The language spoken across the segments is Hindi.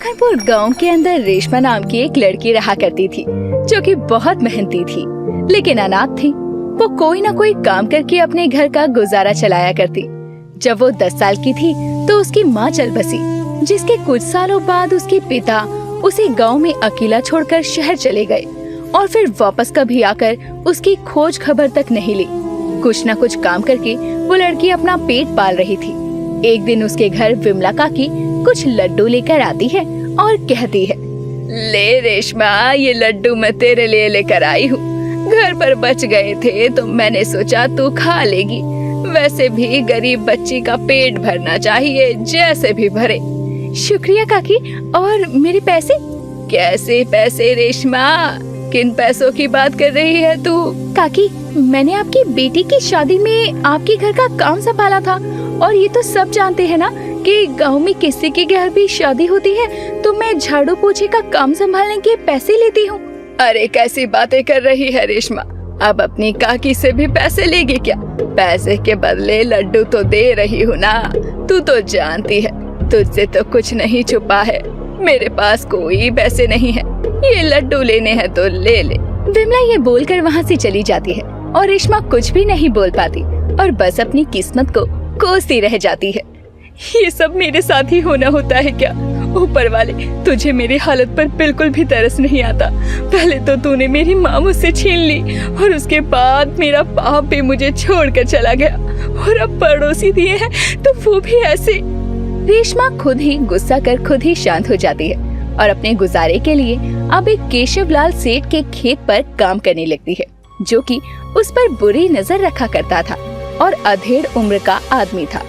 लखनपुर गांव के अंदर रेशमा नाम की एक लड़की रहा करती थी, जो कि बहुत मेहनती थी लेकिन अनाथ थी। वो कोई न कोई काम करके अपने घर का गुजारा चलाया करती। जब वो 10 साल की थी तो उसकी माँ चल बसी, जिसके कुछ सालों बाद उसके पिता उसे गांव में अकेला छोड़कर शहर चले गए और फिर वापस कभी आकर उसकी खोज खबर तक नहीं ली। कुछ न कुछ काम करके वो लड़की अपना पेट पाल रही थी। एक दिन उसके घर विमला काकी कुछ लड्डू लेकर आती है और कहती है, ले रेशमा, ये लड्डू मैं तेरे लिए लेकर आई हूँ। घर पर बच गए थे तो मैंने सोचा तू खा लेगी। वैसे भी गरीब बच्ची का पेट भरना चाहिए, जैसे भी भरे। शुक्रिया काकी। और मेरे पैसे? कैसे पैसे रेशमा? किन पैसों की बात कर रही है तू? काकी, मैंने आपकी बेटी की शादी में आपके घर का काम संभाला था और ये तो सब जानते हैं ना कि गांव में किसी के घर भी शादी होती है तो मैं झाड़ू पोछे का काम संभालने के पैसे लेती हूँ। अरे कैसी बातें कर रही है रेशमा, अब अपनी काकी से भी पैसे लेगी क्या? पैसे के बदले लड्डू तो दे रही हूँ ना। तू तो जानती है तुझसे तो कुछ नहीं छुपा है। मेरे पास कोई पैसे नहीं है, ये लड्डू लेने हैं तो ले ले। विमला ये बोलकर वहाँ से चली जाती है और रेशमा कुछ भी नहीं बोल पाती और बस अपनी किस्मत को कोसती रह जाती है। ये सब मेरे साथ ही होना होता है क्या? ऊपर वाले, तुझे मेरी हालत पर बिल्कुल भी तरस नहीं आता। पहले तो तूने मेरी माँ मुझसे छीन ली और उसके बाद मेरा बाप भी मुझे छोड़कर चला गया और अब पड़ोसी दिए हैं तो वो भी ऐसे। रेशमा खुद ही गुस्सा कर खुद ही शांत हो जाती है और अपने गुजारे के लिए अब एक केशवलाल सेठ के खेत पर काम करने लगती है, जो कि उस पर बुरी नजर रखा करता था और अधेड़ उम्र का आदमी था।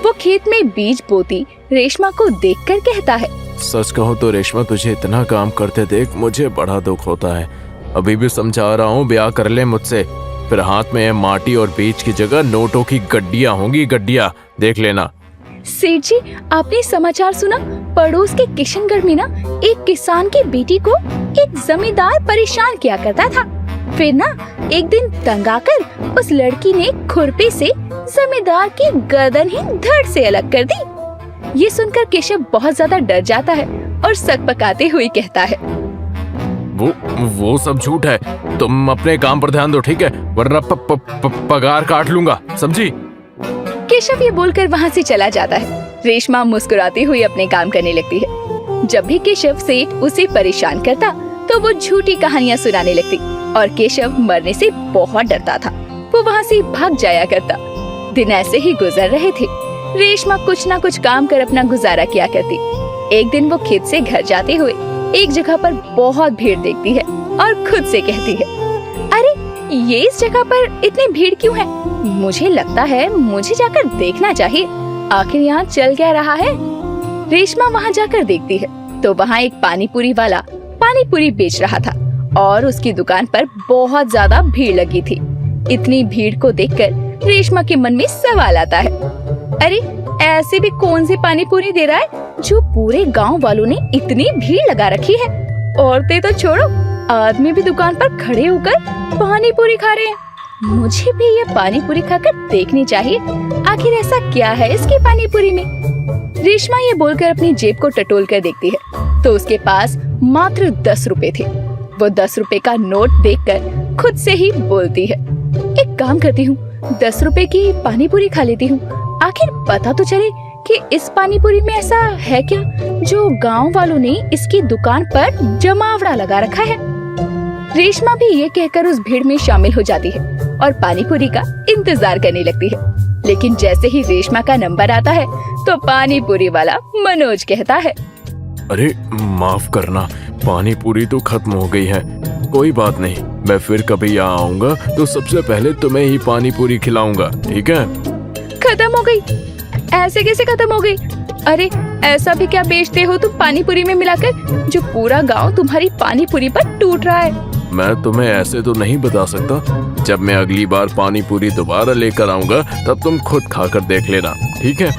वो खेत में बीज बोती रेशमा को देखकर कहता है, सच कहूँ तो रेशमा, तुझे इतना काम करते देख मुझे बड़ा दुख होता है। अभी भी समझा रहा हूँ, ब्याह कर ले मुझसे, फिर हाथ में माटी और बीज की जगह नोटों की गड्डियाँ होंगी, गड्डियाँ, देख लेना। सेठ जी, आपने समाचार सुना? पड़ोस के किशनगढ़ में ना एक किसान की बेटी को एक जमींदार परेशान किया करता था। फिर ना एक दिन तंग आकर उस लड़की ने खुरपी से जमींदार की गर्दन ही धड़ से अलग कर दी। ये सुनकर केशव बहुत ज्यादा डर जाता है और सकपकाते हुए कहता है, वो सब झूठ है। तुम अपने काम पर ध्यान दो, ठीक है? वरना पगार काट लूंगा, समझी? केशव ये बोलकर वहाँ से चला जाता है। रेशमा मुस्कुराती हुई अपने काम करने लगती है। जब भी केशव सेठ उसे परेशान करता तो वो झूठी कहानियाँ सुनाने लगती और केशव मरने से बहुत डरता था। वो वहाँ से भाग जाया करता। दिन ऐसे ही गुजर रहे थे। रेशमा कुछ न कुछ काम कर अपना गुजारा किया करती। एक दिन वो खेत से घर जाते हुए एक जगह पर बहुत भीड़ देखती है और खुद से कहती है, अरे ये इस जगह पर इतनी भीड़ क्यों है? मुझे लगता है मुझे जाकर देखना चाहिए, आखिर यहाँ चल क्या रहा है। रेशमा वहाँ जाकर देखती है तो वहाँ एक पानी पूरी वाला पानी पूरी बेच रहा था और उसकी दुकान पर बहुत ज्यादा भीड़ लगी थी। इतनी भीड़ को देखकर रेशमा के मन में सवाल आता है, अरे ऐसे भी कौन सी पानी पूरी दे रहा है जो पूरे गांव वालों ने इतनी भीड़ लगा रखी है? औरतें तो छोड़ो, आदमी भी दुकान पर खड़े होकर पानी पूरी खा रहे हैं। मुझे भी ये पानी पूरी खाकर देखनी चाहिए, आखिर ऐसा क्या है इसकी पानी पूरी में। रेशमा ये बोलकर अपनी जेब को टटोल कर देखती है तो उसके पास मात्र 10 रुपए थे। वो 10 रुपए का नोट देखकर खुद से ही बोलती है, एक काम करती हूँ, 10 रुपए की पानी पूरी खा लेती हूँ, आखिर पता तो चले कि इस पानी पूरी में ऐसा है क्या जो गांव वालों ने इसकी दुकान पर जमावड़ा लगा रखा है। रेशमा भी ये कहकर उस भीड़ में शामिल हो जाती है और पानी पूरी का इंतजार करने लगती है। लेकिन जैसे ही रेशमा का नंबर आता है तो पानी पूरी वाला मनोज कहता है, अरे माफ करना, पानी पूरी तो खत्म हो गई है। कोई बात नहीं, मैं फिर कभी यहाँ आऊंगा तो सबसे पहले तुम्हें ही पानी पूरी खिलाऊंगा, ठीक है? खत्म हो गई? ऐसे कैसे खत्म हो गई? अरे ऐसा भी क्या बेचते हो तुम पानी पूरी में मिलाकर जो पूरा गांव तुम्हारी पानी पूरी पर टूट रहा है? मैं तुम्हें ऐसे तो नहीं बता सकता। जब मैं अगली बार पानी पूरी दोबारा लेकर आऊंगा तब तुम खुद खाकर देख लेना, ठीक है?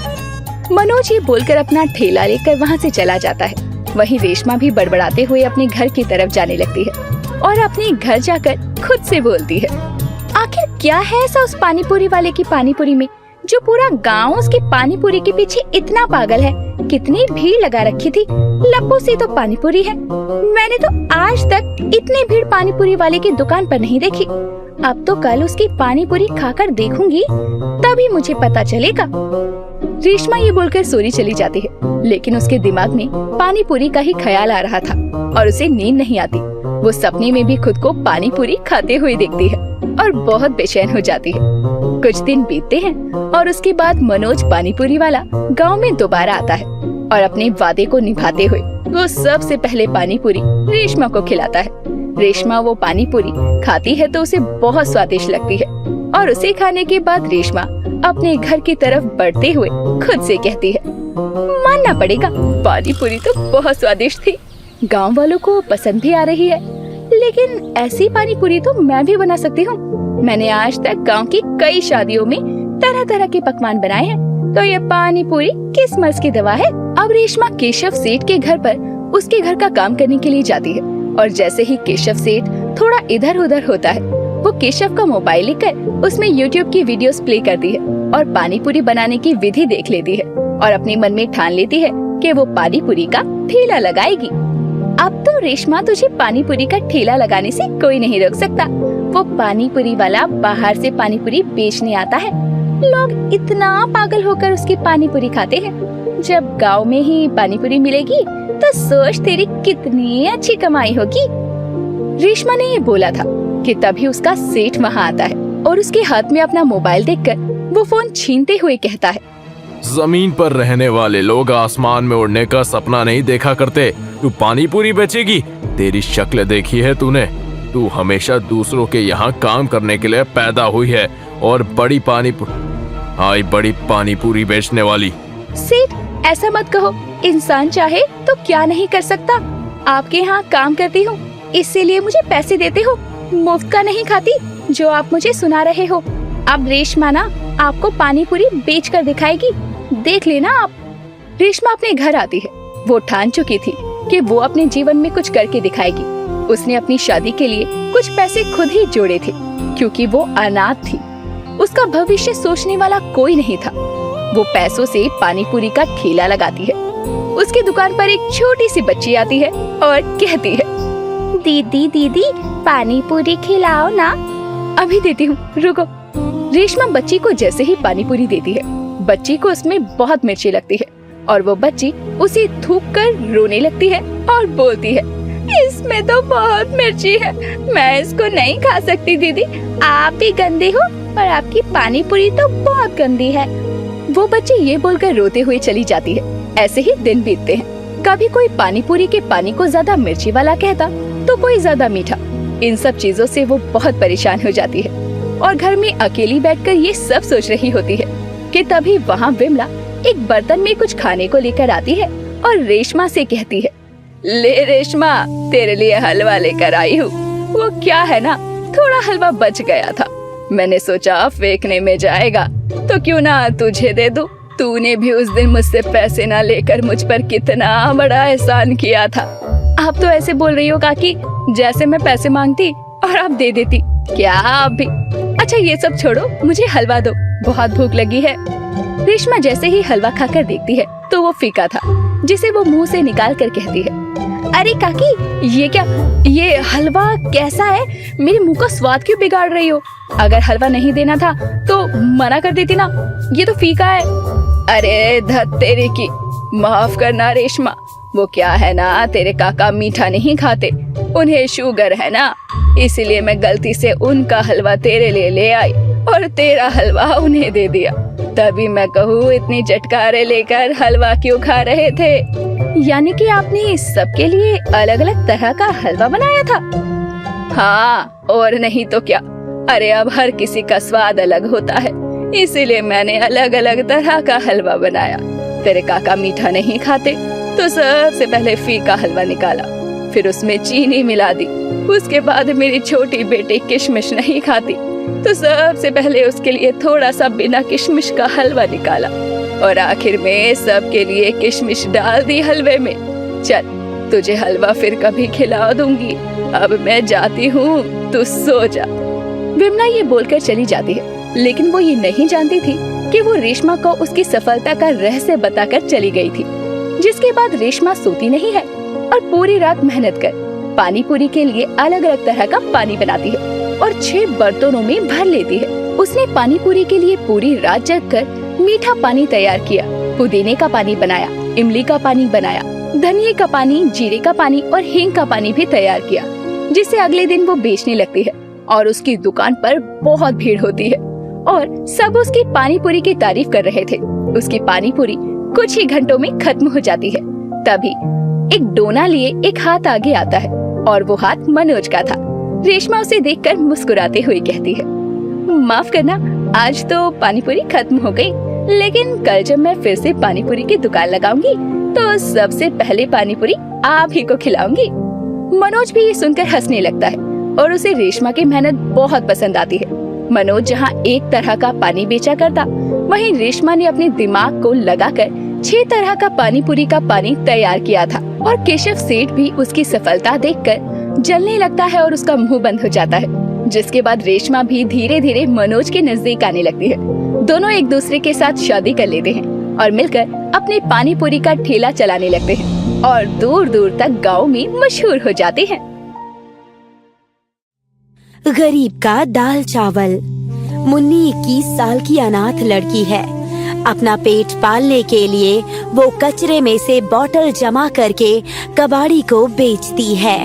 मनोज ये बोलकर अपना ठेला लेकर वहाँ से चला जाता है। वहीं रेशमा भी बड़बड़ाते हुए अपने घर की तरफ जाने लगती है और अपने घर जाकर खुद से बोलती है, आखिर क्या है ऐसा उस पानी पूरी वाले की पानी पूरी में जो पूरा गांव उसकी पानी पूरी के पीछे इतना पागल है। कितनी भीड़ लगा रखी थी, लप्पू सी तो पानी पूरी है। मैंने तो आज तक इतनी भीड़ पानी पूरी वाले की दुकान पर नहीं देखी। अब तो कल उसकी पानी पूरी खाकर देखूंगी, तभी मुझे पता चलेगा। रेशमा ये बोलकर सोने चली जाती है, लेकिन उसके दिमाग में पानी पूरी का ही ख्याल आ रहा था और उसे नींद नहीं आती। वो सपने में भी खुद को पानी पूरी खाते हुए देखती है और बहुत बेचैन हो जाती है। कुछ दिन बीतते हैं और उसके बाद मनोज पानी पूरी वाला गांव में दोबारा आता है और अपने वादे को निभाते हुए वो सबसे पहले पानी पूरी रेशमा को खिलाता है। रेशमा वो पानी पूरी खाती है तो उसे बहुत स्वादिष्ट लगती है और उसे खाने के बाद रेशमा अपने घर की तरफ बढ़ते हुए खुद से कहती है, मानना पड़ेगा पानी पूरी तो बहुत स्वादिष्ट थी। गांव वालों को पसंद भी आ रही है, लेकिन ऐसी पानी पूरी तो मैं भी बना सकती हूँ। मैंने आज तक गांव की कई शादियों में तरह तरह के पकवान बनाए हैं, तो ये पानी पूरी किस मर्ज की दवा है। अब रेशमा केशव सेठ के घर पर उसके घर का काम करने के लिए जाती है और जैसे ही केशव सेठ थोड़ा इधर उधर होता है, वो केशव का मोबाइल लेकर उसमें YouTube की वीडियोस प्ले करती है और पानी पूरी बनाने की विधि देख लेती है और अपने मन में ठान लेती है कि वो पानी पूरी का ठेला लगाएगी। अब तो रेशमा तुझे पानी पूरी का ठेला लगाने से कोई नहीं रोक सकता। वो पानी पूरी वाला बाहर से पानी पूरी बेचने आता है। लोग इतना पागल होकर उसकी पानी पूरी खाते हैं। जब गांव में ही पानी पूरी मिलेगी तो सोच तेरी कितनी अच्छी कमाई होगी। रेशमा ने ये बोला था कि तभी उसका सेठ वहाँ आता है और उसके हाथ में अपना मोबाइल देखकर वो फोन छीनते हुए कहता है, जमीन पर रहने वाले लोग आसमान में उड़ने का सपना नहीं देखा करते। तू पानी पूरी बेचेगी? तेरी शक्ल देखी है तूने? तू हमेशा दूसरों के यहाँ काम करने के लिए पैदा हुई है और बड़ी पानी पूरी बेचने वाली। सेठ ऐसा मत कहो, इंसान चाहे तो क्या नहीं कर सकता। आपके यहाँ काम करती हूँ, इसीलिए मुझे पैसे देते हो, मुफ्त का नहीं खाती जो आप मुझे सुना रहे हो। अब रेशमा ना आपको पानी पूरी बेच कर दिखाएगी, देख लेना आप। रेशमा अपने घर आती है। वो ठान चुकी थी कि वो अपने जीवन में कुछ करके दिखाएगी। उसने अपनी शादी के लिए कुछ पैसे खुद ही जोड़े थे, क्योंकि वो अनाथ थी। उसका भविष्य सोचने वाला कोई नहीं था। वो पैसों से पानी पूरी का ठेला लगाती है। उसकी दुकान पर एक छोटी सी बच्ची आती है और कहती है, दीदी दीदी पानी पूरी खिलाओ ना। अभी देती हूँ, रुको। रेशमा बच्ची को जैसे ही पानी पूरी देती है, बच्ची को उसमें बहुत मिर्ची लगती है और वो बच्ची उसे थूक कर रोने लगती है और बोलती है, इसमें तो बहुत मिर्ची है, मैं इसको नहीं खा सकती दीदी, आप भी गंदे हो और आपकी पानी पूरी तो बहुत गंदी है। वो बच्ची ये बोलकर रोते हुए चली जाती है। ऐसे ही दिन बीतते हैं। कभी कोई पानी पूरी के पानी को ज्यादा मिर्ची वाला कहता तो कोई ज्यादा मीठा। इन सब चीजों से वो बहुत परेशान हो जाती है और घर में अकेली बैठकर ये सब सोच रही होती है कि तभी वहाँ विमला एक बर्तन में कुछ खाने को लेकर आती है और रेशमा से कहती है, ले रेशमा, तेरे लिए हलवा लेकर आई हूँ। वो क्या है ना, थोड़ा हलवा बच गया था, मैंने सोचा फेंकने में जाएगा तो क्यों ना तुझे दे दूं। तूने भी उस दिन मुझसे पैसे ना लेकर मुझ पर कितना बड़ा एहसान किया था। आप तो ऐसे बोल रही हो काकी जैसे मैं पैसे मांगती और आप दे देती। क्या आप भी? अच्छा ये सब छोड़ो, मुझे हलवा दो, बहुत भूख लगी है। रेशमा जैसे ही हलवा खाकर देखती है तो वो फीका था, जिसे वो मुंह से निकाल कर कहती है, अरे काकी ये क्या, ये हलवा कैसा है? मेरे मुंह का स्वाद क्यों बिगाड़ रही हो? अगर हलवा नहीं देना था तो मना कर देती ना, ये तो फीका है। अरे धत तेरे की, माफ करना रेशमा, वो क्या है ना, तेरे काका मीठा नहीं खाते, उन्हें शुगर है ना, इसीलिए मैं गलती से उनका हलवा तेरे लिए ले आई और तेरा हलवा उन्हें दे दिया। तभी मैं कहूँ इतनी चटकारे लेकर हलवा क्यों खा रहे थे? यानी कि आपने सबके लिए अलग अलग तरह का हलवा बनाया था? हाँ और नहीं तो क्या। अरे अब हर किसी का स्वाद अलग होता है, इसीलिए मैंने अलग अलग तरह का हलवा बनाया। तेरे काका मीठा नहीं खाते तो सबसे पहले फीका हलवा निकाला, फिर उसमें चीनी मिला दी। उसके बाद मेरी छोटी बेटी किशमिश नहीं खाती तो सबसे पहले उसके लिए थोड़ा सा बिना किशमिश का हलवा निकाला और आखिर में सबके लिए किशमिश डाल दी हलवे में। चल तुझे हलवा फिर कभी खिला दूंगी, अब मैं जाती हूँ, तू सो जा। विमला ये बोलकर चली जाती है, लेकिन वो ये नहीं जानती थी कि वो रेशमा को उसकी सफलता का रहस्य बताकर चली गई थी। जिसके बाद रेशमा सोती नहीं है और पूरी रात मेहनत कर पानी पूरी के लिए अलग अलग तरह का पानी बनाती है और 6 बर्तनों में भर लेती है। उसने पानी पूरी के लिए पूरी रात जगकर मीठा पानी तैयार किया, पुदीने का पानी बनाया, इमली का पानी बनाया, धनिये का पानी, जीरे का पानी और हींग का पानी भी तैयार किया, जिसे अगले दिन वो बेचने लगती है और उसकी दुकान पर बहुत भीड़ होती है और सब उसकी पानी पूरी की तारीफ कर रहे थे। उसकी पानी पूरी कुछ ही घंटों में खत्म हो जाती है। तभी एक डोना लिए एक हाथ आगे आता है और वो हाथ मनोज का था। रेशमा उसे देखकर मुस्कुराते हुए कहती है, माफ करना, आज तो पानी पूरी खत्म हो गई, लेकिन कल जब मैं फिर से पानी पूरी की दुकान लगाऊंगी तो सबसे पहले पानी पूरी आप ही को खिलाऊंगी। मनोज भी ये सुनकर हंसने लगता है और उसे रेशमा की मेहनत बहुत पसंद आती है। मनोज जहाँ एक तरह का पानी बेचा करता, वहीं रेशमा ने अपने दिमाग को लगाकर 6 तरह का पानी पूरी का पानी तैयार किया था और केशव सेठ भी उसकी सफलता देखकर जलने लगता है और उसका मुंह बंद हो जाता है। जिसके बाद रेशमा भी धीरे धीरे मनोज के नजदीक आने लगती है। दोनों एक दूसरे के साथ शादी कर लेते हैं और मिलकर अपने पानी पूरी का ठेला चलाने लगते हैं और दूर दूर तक गाँव में मशहूर हो जाते हैं। गरीब का दाल चावल। मुन्नी 21 साल की अनाथ लड़की है। अपना पेट पालने के लिए वो कचरे में से बोतल जमा करके कबाड़ी को बेचती है।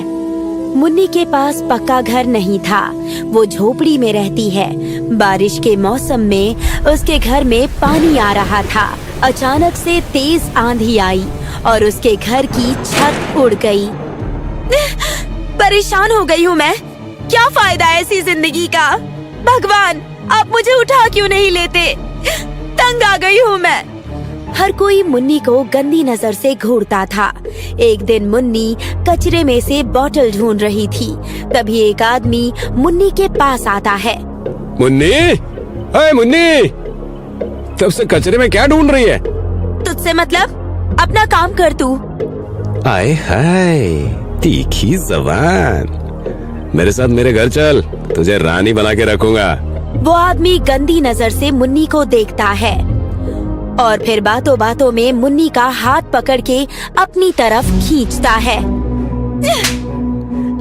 मुन्नी के पास पक्का घर नहीं था, वो झोपड़ी में रहती है। बारिश के मौसम में उसके घर में पानी आ रहा था। अचानक से तेज आंधी आई और उसके घर की छत उड़ गई। परेशान हो गई हूँ मैं। क्या फायदा ऐसी जिंदगी का? भगवान, आप मुझे उठा क्यों नहीं लेते? तंग आ गई हूँ मैं। हर कोई मुन्नी को गंदी नजर से घूरता था। एक दिन मुन्नी कचरे में से बोतल ढूंढ रही थी। तभी एक आदमी मुन्नी के पास आता है। मुन्नी, अरे मुन्नी, तब से कचरे में क्या ढूंढ रही है? तुझसे मतलब? अपना काम कर तू। आए हाय, तीखी जबान। मेरे साथ मेरे घर चल, तुझे रानी बना के रखूंगा। वो आदमी गंदी नजर से मुन्नी को देखता है और फिर बातों बातों में मुन्नी का हाथ पकड़ के अपनी तरफ खींचता है।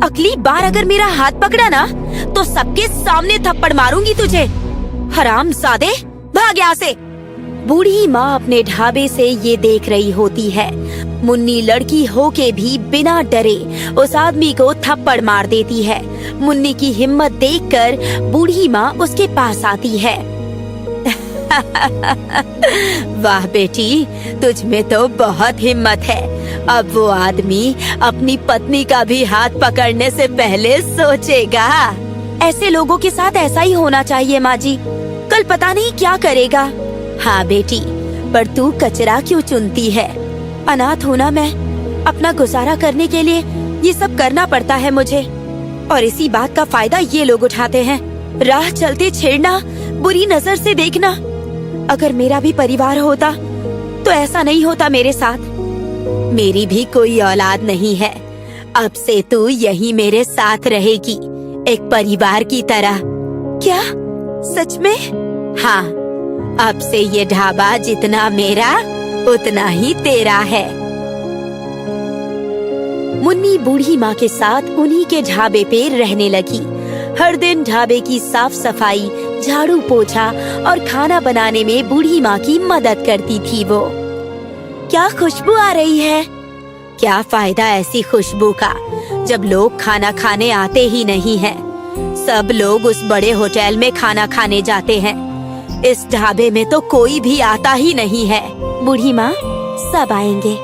अगली बार अगर मेरा हाथ पकड़ा ना तो सबके सामने थप्पड़ मारूंगी तुझे। हरामजादे, भाग यहाँ से। बूढ़ी माँ अपने ढाबे से ये देख रही होती है। मुन्नी लड़की होके भी बिना डरे उस आदमी को थप्पड़ मार देती है। मुन्नी की हिम्मत देखकर बूढ़ी माँ उसके पास आती है। वाह बेटी, तुझ में तो बहुत हिम्मत है। अब वो आदमी अपनी पत्नी का भी हाथ पकड़ने से पहले सोचेगा। ऐसे लोगों के साथ ऐसा ही होना चाहिए माँ जी। कल पता नहीं क्या करेगा। हाँ बेटी, पर तू कचरा क्यों चुनती है? अनाथ हूँ ना मैं, अपना गुजारा करने के लिए ये सब करना पड़ता है मुझे, और इसी बात का फायदा ये लोग उठाते हैं। राह चलते छेड़ना, बुरी नजर से देखना। अगर मेरा भी परिवार होता तो ऐसा नहीं होता मेरे साथ। मेरी भी कोई औलाद नहीं है। अब से तू यहीं मेरे साथ रहेगी, एक परिवार की तरह। क्या सच में? हाँ, अब से ये ढाबा जितना मेरा उतना ही तेरा है। मुन्नी बूढ़ी माँ के साथ उन्हीं के ढाबे पे रहने लगी। हर दिन ढाबे की साफ सफाई, झाड़ू पोछा और खाना बनाने में बूढ़ी माँ की मदद करती थी वो। क्या खुशबू आ रही है? क्या फायदा ऐसी खुशबू का जब लोग खाना खाने आते ही नहीं हैं। सब लोग उस बड़े होटल में खाना खाने जाते हैं। इस ढाबे में तो कोई भी आता ही नहीं है। बूढ़ी माँ, सब आएंगे।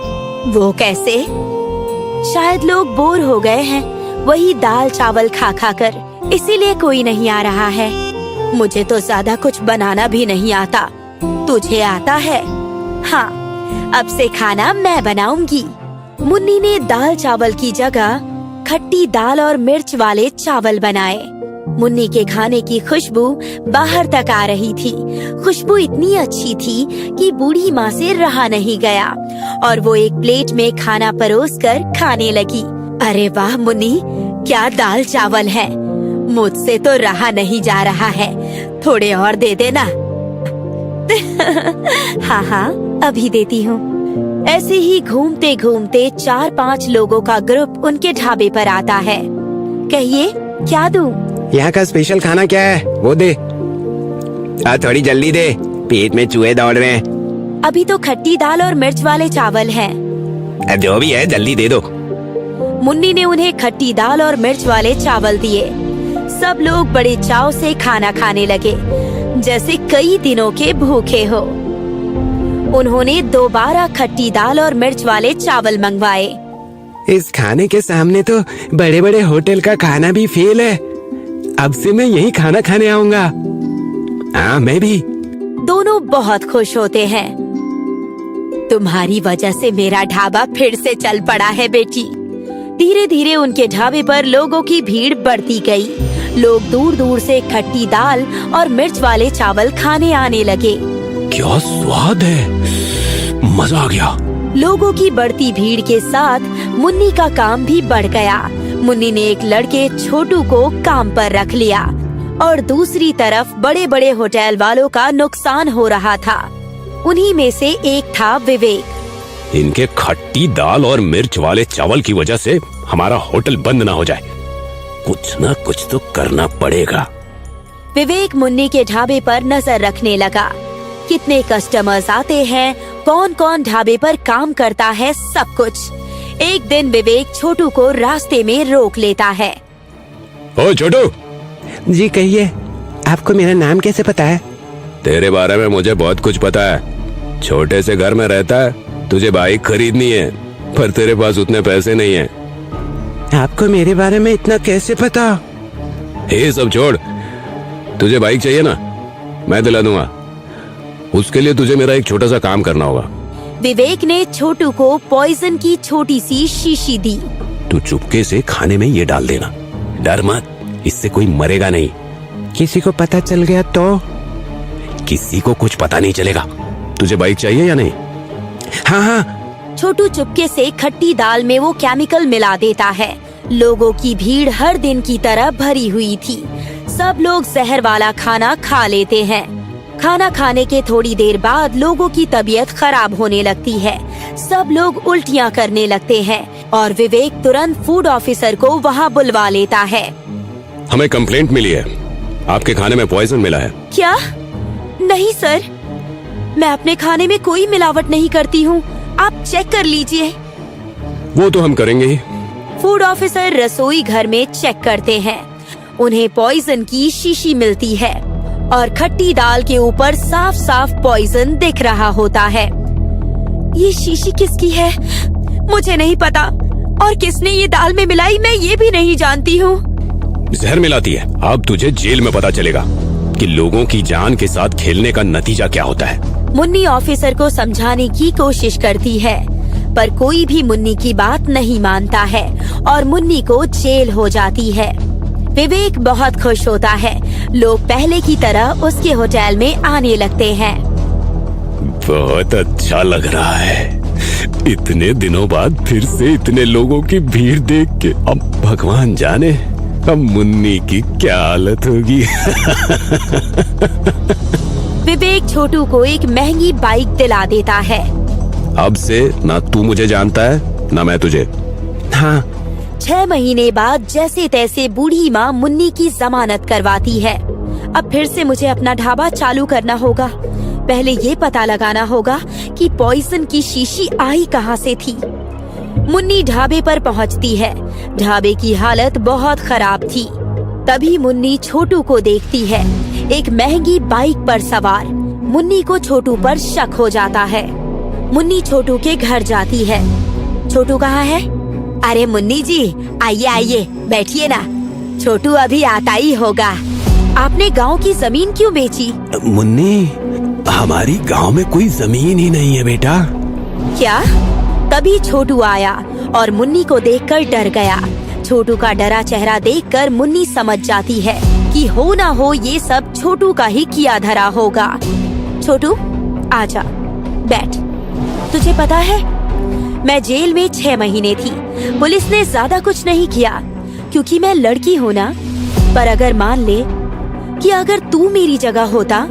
वो कैसे? शायद लोग बोर हो गए हैं वही दाल चावल खा खा कर, इसीलिए कोई नहीं आ रहा है। मुझे तो ज्यादा कुछ बनाना भी नहीं आता। तुझे आता है? हाँ, अब से खाना मैं बनाऊंगी। मुन्नी ने दाल चावल की जगह खट्टी दाल और मिर्च वाले चावल बनाए। मुन्नी के खाने की खुशबू बाहर तक आ रही थी। खुशबू इतनी अच्छी थी कि बूढ़ी माँ से रहा नहीं गया और वो एक प्लेट में खाना परोसकर खाने लगी। अरे वाह मुन्नी, क्या दाल चावल है। मुझसे तो रहा नहीं जा रहा है, थोड़े और दे देना। हाँ हाँ, अभी देती हूँ। ऐसे ही घूमते घूमते 4-5 लोगों का ग्रुप उनके ढाबे पर आता है। कहिए, क्या दूं? यहाँ का स्पेशल खाना क्या है वो दे। थोड़ी जल्दी दे, पेट में चूहे दौड़ रहे हैं। अभी तो खट्टी दाल और मिर्च वाले चावल हैं। जो भी है जल्दी दे दो। मुन्नी ने उन्हें खट्टी दाल और मिर्च वाले चावल दिए। सब लोग बड़े चाव से खाना खाने लगे, जैसे कई दिनों के भूखे हो। उन्होंने दोबारा खट्टी दाल और मिर्च वाले चावल मंगवाए। इस खाने के सामने तो बड़े बड़े होटल का खाना भी फेल है। अब से मैं यही खाना खाने आऊंगा। हाँ, मैं भी। दोनों बहुत खुश होते हैं। तुम्हारी वजह से मेरा ढाबा फिर से चल पड़ा है बेटी। धीरे धीरे उनके ढाबे पर लोगों की भीड़ बढ़ती गई। लोग दूर दूर से खट्टी दाल और मिर्च वाले चावल खाने आने लगे। क्या स्वाद है, मजा आ गया। लोगों की बढ़ती भीड़ के साथ मुन्नी का काम भी बढ़ गया। मुन्नी ने एक लड़के छोटू को काम पर रख लिया और दूसरी तरफ बड़े बड़े होटल वालों का नुकसान हो रहा था। उन्हीं में से एक था विवेक। इनके खट्टी दाल और मिर्च वाले चावल की वजह से हमारा होटल बंद ना हो जाए। कुछ ना कुछ तो करना पड़ेगा। विवेक मुन्नी के ढाबे पर नजर रखने लगा। कितने कस्टमर्स आते हैं, कौन कौन ढाबे पर काम करता है, सब कुछ। एक दिन विवेक छोटू को रास्ते में रोक लेता है। ओ छोटू। जी कहिए, आपको मेरा नाम कैसे पता है? तेरे बारे में मुझे बहुत कुछ पता है। छोटे से घर में रहता है, तुझे बाइक खरीदनी है, पर तेरे पास उतने पैसे नहीं है। आपको मेरे बारे में इतना कैसे पता? ये सब छोड़, तुझे बाइक चाहिए ना, मैं दिला दूंगा। उसके लिए तुझे मेरा एक छोटा सा काम करना होगा। विवेक ने छोटू को पॉइजन की छोटी सी शीशी दी। तू चुपके से खाने में ये डाल देना, डर मत, इससे कोई मरेगा नहीं। किसी को पता चल गया तो? किसी को कुछ पता नहीं चलेगा। तुझे बाइक चाहिए या नहीं? हाँ हाँ। छोटू चुपके से खट्टी दाल में वो केमिकल मिला देता है। लोगों की भीड़ हर दिन की तरह भरी हुई थी। सब लोग जहर वाला खाना खा लेते हैं। खाना खाने के थोड़ी देर बाद लोगों की तबीयत खराब होने लगती है। सब लोग उल्टियाँ करने लगते हैं और विवेक तुरंत फूड ऑफिसर को वहाँ बुलवा लेता है। हमें कंप्लेंट मिली है, आपके खाने में पॉइजन मिला है। क्या? नहीं सर, मैं अपने खाने में कोई मिलावट नहीं करती हूँ। आप चेक कर लीजिए। वो तो हम करेंगे ही। फूड ऑफिसर रसोई घर में चेक करते हैं। उन्हें पॉइजन की शीशी मिलती है और खट्टी दाल के ऊपर साफ साफ पॉइजन दिख रहा होता है। ये शीशी किसकी है? मुझे नहीं पता, और किसने ये दाल में मिलाई मैं ये भी नहीं जानती हूँ। जहर मिलाती है। अब तुझे जेल में पता चलेगा कि लोगों की जान के साथ खेलने का नतीजा क्या होता है। मुन्नी ऑफिसर को समझाने की कोशिश करती है, पर कोई भी मुन्नी की बात नहीं मानता है और मुन्नी को जेल हो जाती है। विवेक बहुत खुश होता है। लोग पहले की तरह उसके होटल में आने लगते हैं। बहुत अच्छा लग रहा है। इतने दिनों बाद फिर से इतने लोगों की भीड़ देख के अब भगवान जाने अब मुन्नी की क्या हालत होगी। विवेक छोटू को एक महंगी बाइक दिला देता है। अब से ना तू मुझे जानता है ना मैं तुझे। हाँ। 6 महीने बाद जैसे तैसे बूढ़ी माँ मुन्नी की जमानत करवाती है। अब फिर से मुझे अपना ढाबा चालू करना होगा। पहले ये पता लगाना होगा कि पॉइजन की शीशी आई कहाँ से थी। मुन्नी ढाबे पर पहुँचती है। ढाबे की हालत बहुत खराब थी। तभी मुन्नी छोटू को देखती है, एक महंगी बाइक पर सवार। मुन्नी को छोटू पर शक हो जाता है। मुन्नी छोटू के घर जाती है। छोटू कहाँ है? अरे मुन्नी जी, आइए आइए, बैठिए ना। छोटू अभी आता ही होगा। आपने गांव की जमीन क्यों बेची? मुन्नी, हमारी गांव में कोई जमीन ही नहीं है बेटा। क्या? तभी छोटू आया और मुन्नी को देखकर डर गया। छोटू का डरा चेहरा देखकर मुन्नी समझ जाती है कि हो ना हो ये सब छोटू का ही किया धरा होगा। छोटू, आजा, बैठ। तुझे पता है, मैं जेल में 6 महीने थी। पुलिस ने ज्यादा कुछ नहीं किया क्योंकि मैं लड़की हूँ ना। पर अगर मान ले कि अगर तू मेरी जगह होता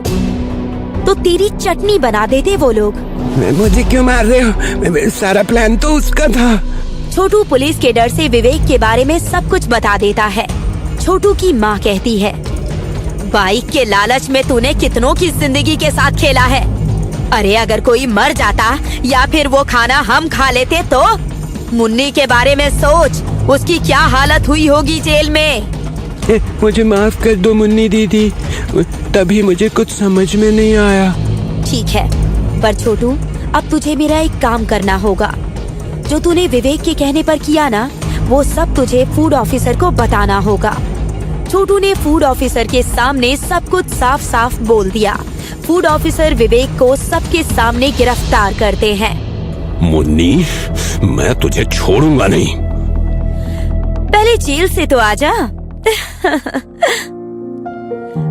तो तेरी चटनी बना देते वो लोग। मुझे क्यों मार रहे हो? सारा प्लान तो उसका था। छोटू पुलिस के डर से विवेक के बारे में सब कुछ बता देता है। छोटू की माँ कहती है, बाइक के लालच में तूने कितनों की जिंदगी के साथ खेला है। अरे अगर कोई मर जाता या फिर वो खाना हम खा लेते तो? मुन्नी के बारे में सोच, उसकी क्या हालत हुई होगी जेल में। मुझे माफ कर दो मुन्नी दीदी, तभी मुझे कुछ समझ में नहीं आया। ठीक है, पर छोटू अब तुझे मेरा एक काम करना होगा। जो तूने विवेक के कहने पर किया ना, वो सब तुझे फूड ऑफिसर को बताना होगा। छोटू ने फूड ऑफिसर के सामने सब कुछ साफ साफ बोल दिया। फूड ऑफिसर विवेक को सबके सामने गिरफ्तार करते हैं। मुन्नी, मैं तुझे छोड़ूंगा नहीं। पहले जेल से तो आजा।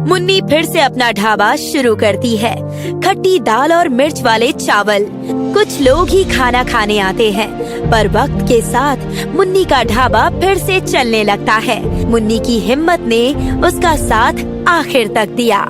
मुन्नी फिर से अपना ढाबा शुरू करती है। खट्टी दाल और मिर्च वाले चावल। कुछ लोग ही खाना खाने आते हैं, पर वक्त के साथ मुन्नी का ढाबा फिर से चलने लगता है। मुन्नी की हिम्मत ने उसका साथ आखिर तक दिया।